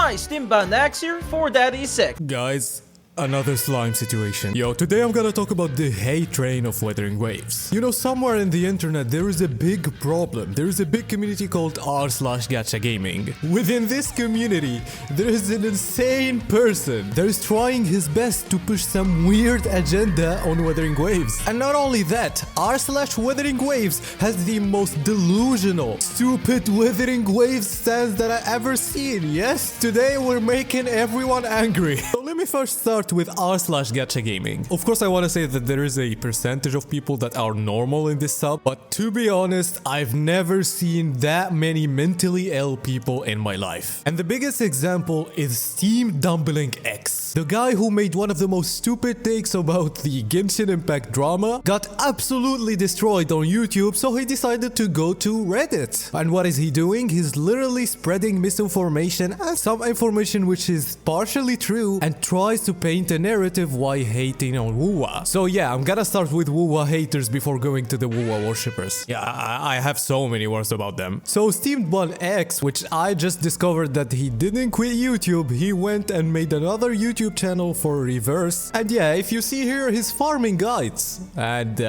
Guys, X here for Daddy's Sick. Guys, another slime situation. Yo, today I'm gonna talk about the hate train of Wuthering Waves. You know, somewhere in the internet there is a big problem. There is a big community called r/gacha gaming. Within this community, there is an insane person that is trying his best to push some weird agenda on Wuthering Waves. And not only that, r/Wuthering Waves has the most delusional, stupid Wuthering Waves stance that I ever seen. Yes, today we're making everyone angry. So let me first start with r/gacha gaming. Of course, I want to say that there is a percentage of people that are normal in this sub, but to be honest, I've never seen that many mentally ill people in my life. And the biggest example is Steam Dumbling X. The guy who made one of the most stupid takes about the Genshin Impact drama got absolutely destroyed on YouTube, so he decided to go to Reddit. And what is he doing? He's literally spreading misinformation and some information which is partially true and tries to paint a narrative why hating on wuwa. So yeah, I'm gonna start with wuwa haters before going to the wuwa worshippers. Yeah, I have so many words about them. So Steamed1 X, which I just discovered that he didn't quit YouTube, he went and made another YouTube channel for reverse. And yeah, if you see here, his farming guides. And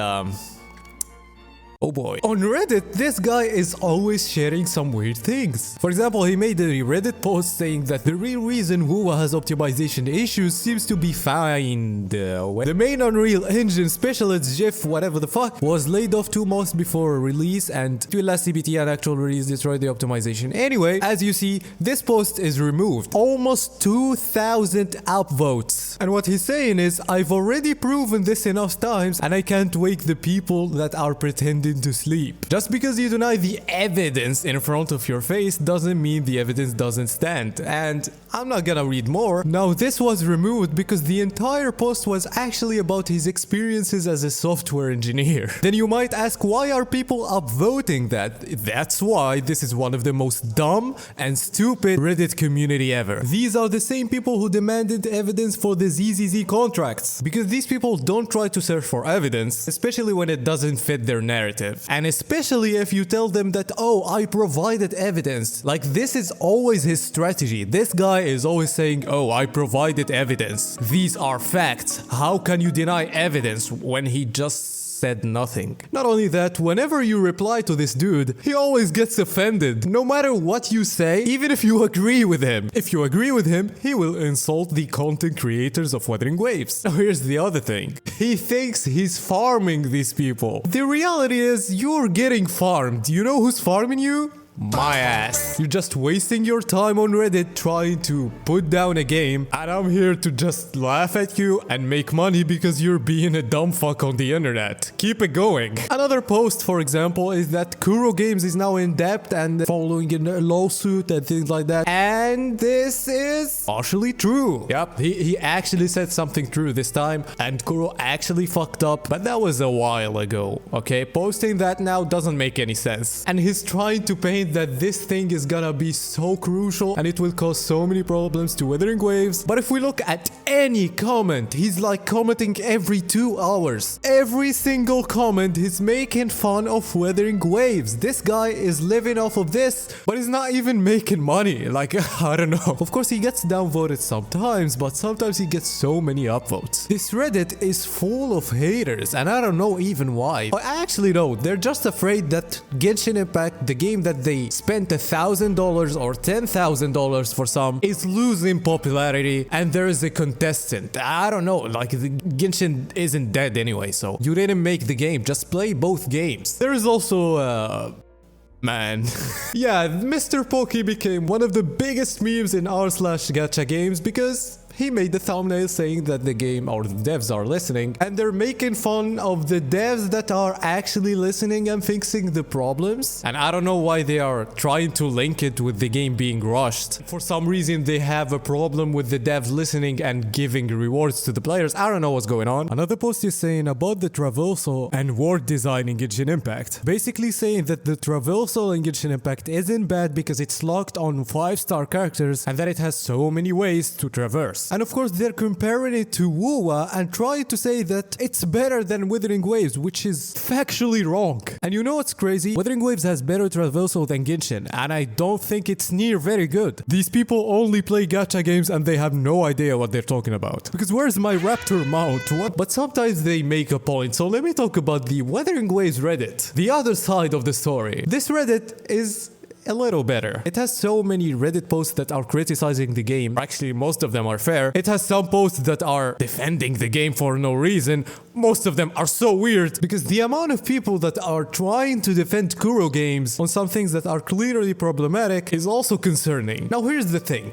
oh boy. On Reddit, this guy is always sharing some weird things. For example, he made a Reddit post saying that the real reason WoWa has optimization issues seems to be found when the main Unreal Engine specialist Jeff whatever the fuck was laid off 2 months before release, and between last CBT and actual release destroyed the optimization. Anyway, as you see, this post is removed. Almost 2,000 upvotes. And what he's saying is, I've already proven this enough times and I can't wake the people that are pretending to sleep. Just because you deny the evidence in front of your face doesn't mean the evidence doesn't stand. And I'm not gonna read more. Now, this was removed because the entire post was actually about his experiences as a software engineer. Then you might ask, why are people upvoting that? That's why this is one of the most dumb and stupid Reddit community ever. These are the same people who demanded evidence for the ZZZ contracts, because these people don't try to search for evidence, especially when it doesn't fit their narrative. And especially if you tell them that, oh, I provided evidence. Like, this is always his strategy. This guy is always saying, oh, I provided evidence. These are facts. How can you deny evidence when he just said nothing? Not only that, whenever you reply to this dude, he always gets offended. No matter what you say, even if you agree with him. If you agree with him, he will insult the content creators of Wuthering Waves. Now here's the other thing. He thinks he's farming these people. The reality is, you're getting farmed. You know who's farming you? My ass. You're just wasting your time on Reddit trying to put down a game, and I'm here to just laugh at you and make money because you're being a dumb fuck on the internet. Keep it going. Another post, for example, is that Kuro Games is now in debt and following a lawsuit and things like that. And this is partially true. Yep, he actually said something true this time, and Kuro actually fucked up, but that was a while ago, okay? Posting that now doesn't make any sense. And he's trying to paint that this thing is gonna be so crucial and it will cause so many problems to Wuthering Waves. But if we look at any comment, he's like commenting every 2 hours. Every single comment, he's making fun of Wuthering Waves. This guy is living off of this, but he's not even making money. Like, I don't know. Of course, he gets downvoted sometimes, but sometimes he gets so many upvotes. This Reddit is full of haters, and I don't know even why. I actually know, they're just afraid that Genshin Impact, the game that they spent $1,000 or $10,000 for some, is losing popularity, and there is a contestant. I don't know, like, the Genshin isn't dead anyway, so you didn't make the game, just play both games. There is also man. Yeah, Mr. Pokey became one of the biggest memes in r/gacha games because he made the thumbnail saying that the game or the devs are listening, and they're making fun of the devs that are actually listening and fixing the problems. And I don't know why they are trying to link it with the game being rushed. For some reason, they have a problem with the devs listening and giving rewards to the players. I don't know what's going on. Another post is saying about the traversal and world design in Genshin Impact. Basically saying that the traversal in Genshin Impact isn't bad because it's locked on 5-star characters and that it has so many ways to traverse. worse. And of course, they're comparing it to wuwa and trying to say that it's better than Wuthering Waves, which is factually wrong. And you know what's crazy? Wuthering Waves has better traversal than Genshin, and I don't think it's near very good. These people only play gacha games and they have no idea what they're talking about. Because where's my raptor mount? What? But sometimes they make a point, so let me talk about the Wuthering Waves Reddit. The other side of the story. This Reddit is a little better. It has so many Reddit posts that are criticizing the game. Actually, most of them are fair. It has some posts that are defending the game for no reason. Most of them are so weird because the amount of people that are trying to defend Kuro games on some things that are clearly problematic is also concerning. Now, here's the thing.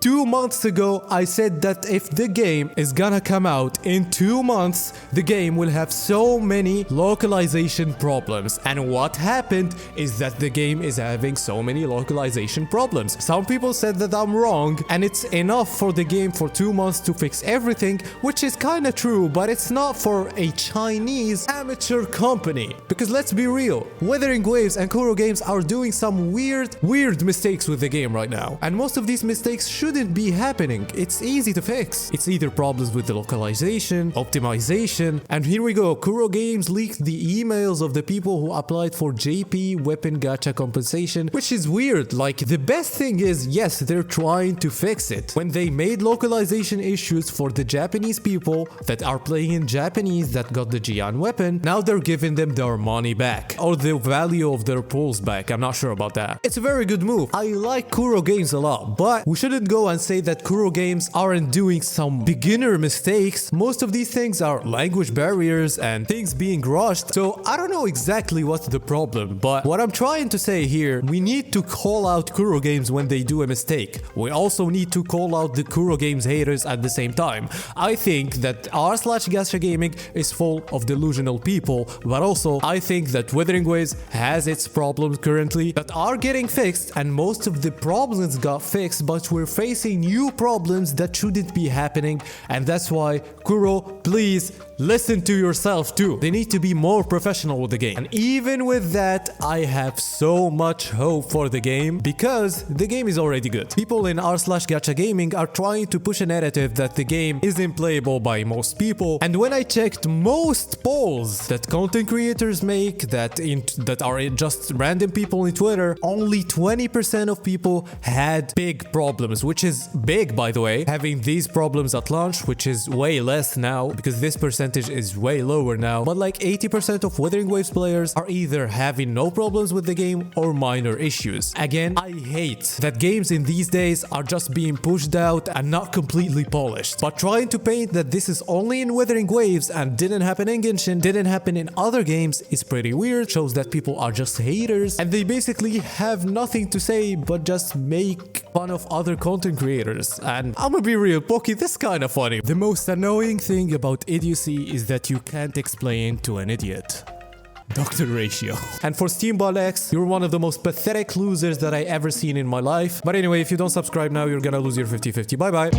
2 months ago, I said that if the game is gonna come out in 2 months, the game will have so many localization problems. And what happened is that the game is having so many localization problems. Some people said that I'm wrong, and it's enough for the game for 2 months to fix everything, which is kinda true, but it's not for a Chinese amateur company. Because let's be real, Wuthering Waves and Kuro games are doing some weird mistakes with the game right now. And most of these mistakes shouldn't be happening. It's easy to fix. It's either problems with the localization, optimization, and here we go. Kuro Games leaked the emails of the people who applied for JP weapon gacha compensation, which is weird. Like, the best thing is, yes, they're trying to fix it. When they made localization issues for the Japanese people that are playing in Japanese that got the Jian weapon, now they're giving them their money back, or the value of their pulls back. I'm not sure about that. It's a very good move. I like Kuro Games a lot, but we shouldn't go and say that Kuro games aren't doing some beginner mistakes. Most of these things are language barriers and things being rushed. So I don't know exactly what's the problem, but what I'm trying to say here, we need to call out Kuro games when they do a mistake. We also need to call out the Kuro games haters at the same time. I think that r/gacha gaming is full of delusional people, but also I think that Wuthering Waves has its problems currently that are getting fixed, and most of the problems got fixed, but we're facing new problems that shouldn't be happening, and that's why Kuro, please listen to yourself too. They need to be more professional with the game. And even with that, I have so much hope for the game because the game is already good. People in r/gacha gaming are trying to push a narrative that the game isn't playable by most people, and when I checked most polls that content creators make that are just random people in Twitter, only 20% of people had big problems, which is big, by the way, having these problems at launch, which is way less now because this percentage is way lower now. But like 80% of Wuthering Waves players are either having no problems with the game or minor issues. Again, I hate that games in these days are just being pushed out and not completely polished. But trying to paint that this is only in Wuthering Waves and didn't happen in Genshin, didn't happen in other games is pretty weird, shows that people are just haters and they basically have nothing to say but just make fun of other content creators. And I'm gonna be real, Poki, this is kind of funny. The most annoying thing about idiocy is that you can't explain to an idiot. Dr. Ratio. And for Steamball X, you're one of the most pathetic losers that I ever seen in my life. But anyway, if you don't subscribe now, you're gonna lose your 50-50. Bye bye.